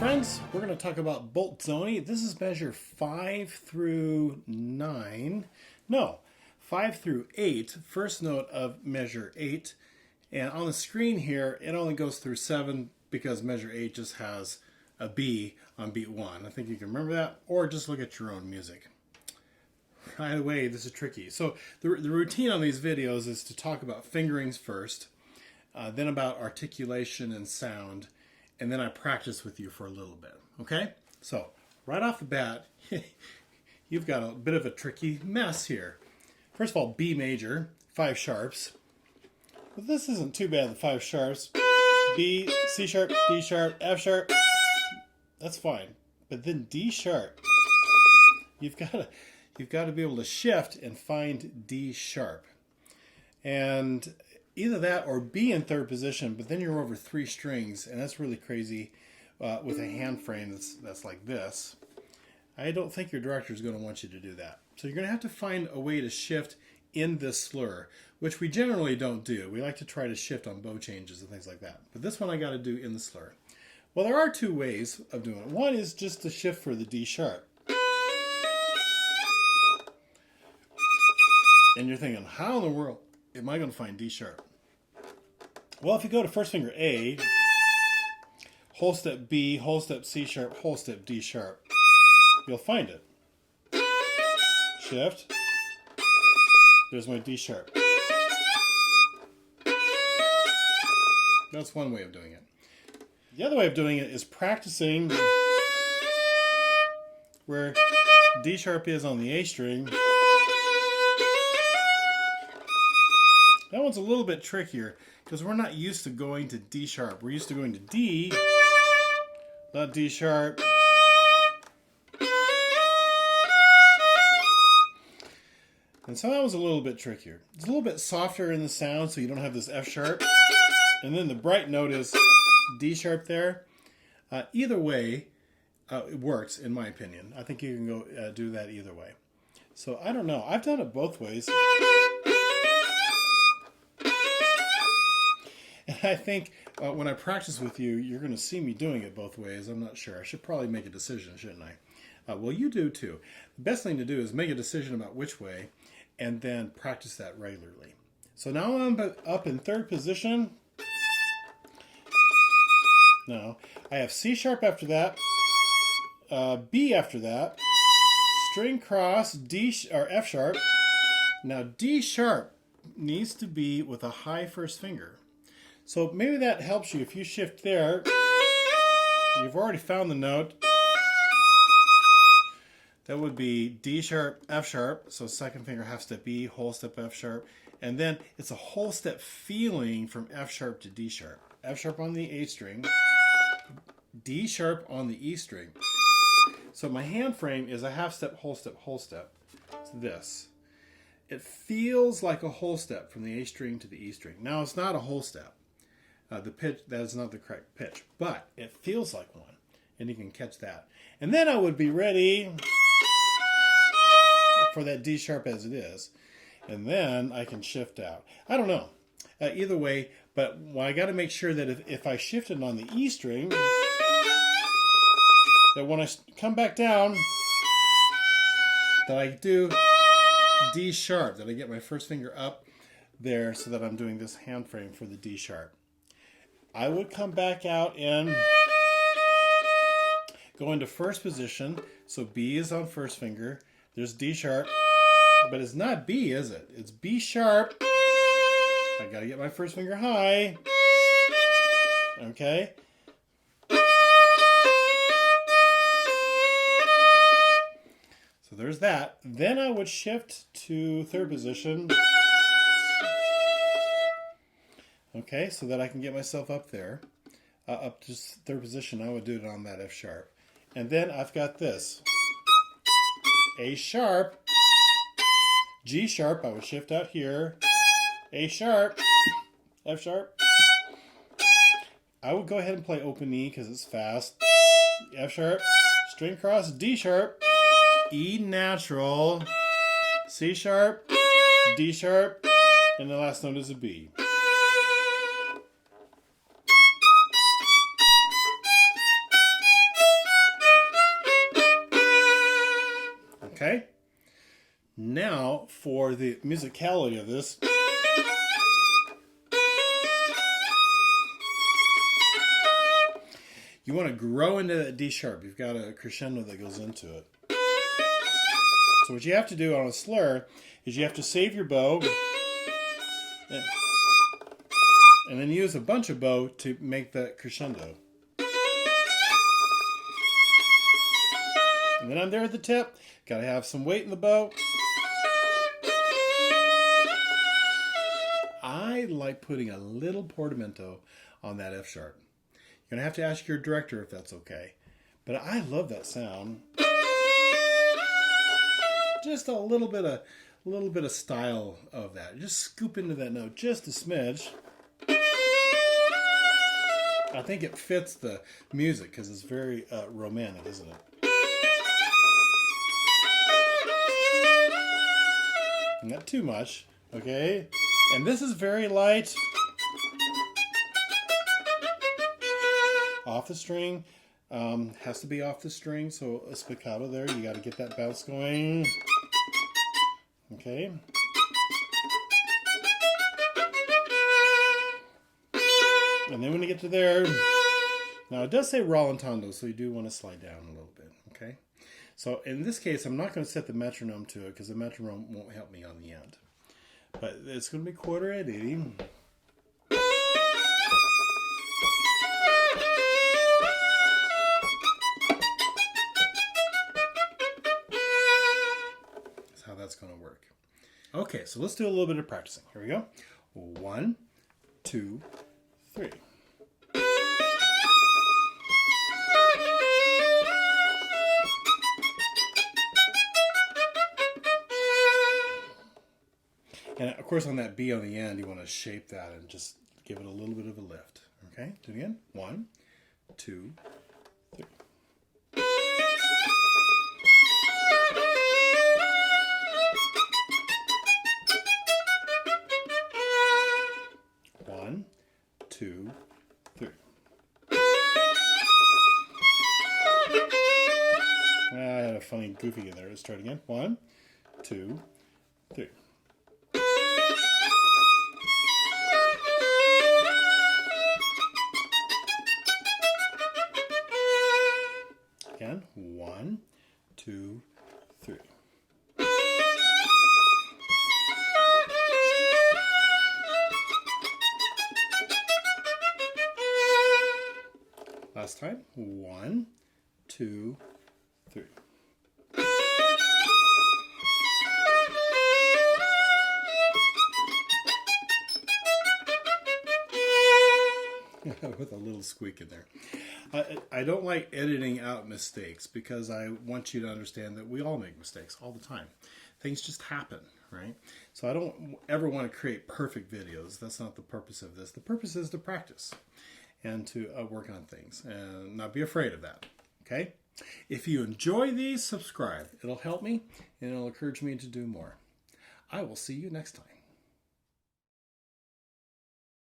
friends, we're going to talk about Bolzoni. This is measure 5 through 9. No, 5 through 8. First note of measure 8. And on the screen here, it only goes through 7 because measure 8 just has a B on beat 1. I think you can remember that, or just look at your own music. Right away, this is tricky. So the routine on these videos is to talk about fingerings first, then about articulation and sound, and then I practice with you for a little bit, okay? So right off the bat, you've got a bit of a tricky mess here. First of all, B major, 5 sharps. But this isn't too bad, the 5 sharps. B, C sharp, D sharp, F sharp. That's fine. But then D sharp. You've got to be able to shift and find D sharp. And either that or B in third position, but then you're over 3 strings, and that's really crazy with a hand frame that's like this. I don't think your director is going to want you to do that. So you're going to have to find a way to shift in this slur, which we generally don't do. We like to try to shift on bow changes and things like that. But this one I got to do in the slur. Well, there are 2 ways of doing it. One is just to shift for the D sharp. And you're thinking, how in the world am I going to find D sharp? Well, if you go to first finger A, whole step B, whole step C sharp, whole step D sharp, you'll find it. Shift. There's my D sharp. That's one way of doing it. The other way of doing it is practicing where D sharp is on the A string. That one's a little bit trickier because we're not used to going to D sharp. We're used to going to D, not D sharp. And so that was a little bit trickier. It's a little bit softer in the sound, so you don't have this F sharp. And then the bright note is D sharp there. Either way, it works, in my opinion. I think you can go do that either way. So I don't know. I've done it both ways. And I think when I practice with you, you're going to see me doing it both ways. I'm not sure. I should probably make a decision, shouldn't I? Well, you do too. The best thing to do is make a decision about which way and then practice that regularly. So now I'm up in third position. No, I have C sharp after that, B after that, string cross, D or F sharp. Now D sharp needs to be with a high first finger. So maybe that helps you if you shift there. You've already found the note. That would be D sharp, F sharp. So second finger, half step E, whole step F sharp. And then it's a whole step feeling from F sharp to D sharp. F sharp on the A string, D sharp on the E string. So my hand frame is a half step, whole step, whole step. It's this. It feels like a whole step from the A string to the E string. Now it's not a whole step. The pitch, that is not the correct pitch, but it feels like one, and you can catch that. And then I would be ready for that D sharp as it is, and then I can shift out. I don't know. Either way, but I got to make sure that if I shifted on the E string, that when I come back down, that I do D sharp, that I get my first finger up there so that I'm doing this hand frame for the D sharp. I would come back out and go into first position. So B is on first finger. There's D sharp, but it's not B, is it? It's B sharp. I gotta get my first finger high. Okay. So there's that. Then I would shift to third position. Okay, so that I can get myself up there. Up to third position, I would do it on that F sharp. And then I've got this. A sharp, G sharp, I would shift out here. A sharp, F sharp. I would go ahead and play open E because it's fast. F sharp, string cross, D sharp, E natural, C sharp, D sharp, and the last note is a B. for the musicality of this, you want to grow into that D sharp. You've got a crescendo that goes into it. So what you have to do on a slur is you have to save your bow and then use a bunch of bow to make that crescendo. And then I'm there at the tip. Got to have some weight in the bow. I like putting a little portamento on that F sharp. You're going to have to ask your director if that's okay. But I love that sound. Just a little bit of style of that. Just scoop into that note just a smidge. I think it fits the music because it's very romantic, isn't it? Not too much, okay? And this is very light. Off the string. Has to be off the string, so a spiccato there. You got to get that bounce going. Okay. And then when you get to there, now it does say rallentando, so you do want to slide down a little bit, okay? So in this case, I'm not going to set the metronome to it because the metronome won't help me on the end. But it's going to be quarter at 80. That's how that's going to work. Okay, so let's do a little bit of practicing. Here we go. 1, 2, 3. And of course on that B on the end, you want to shape that and just give it a little bit of a lift. Okay, do it again. 1, 2, 3. One, two, three. I had a funny goofy in there. Let's try it again. 1, 2, 3. Again. 1, 2, 3. Last time. 1, 2, 3. With a little squeak in there. I don't like editing out mistakes because I want you to understand that we all make mistakes all the time. Things just happen, right? So I don't ever want to create perfect videos. That's not the purpose of this. The purpose is to practice and to work on things and not be afraid of that, okay? If you enjoy these, subscribe. It'll help me and it'll encourage me to do more. I will see you next time.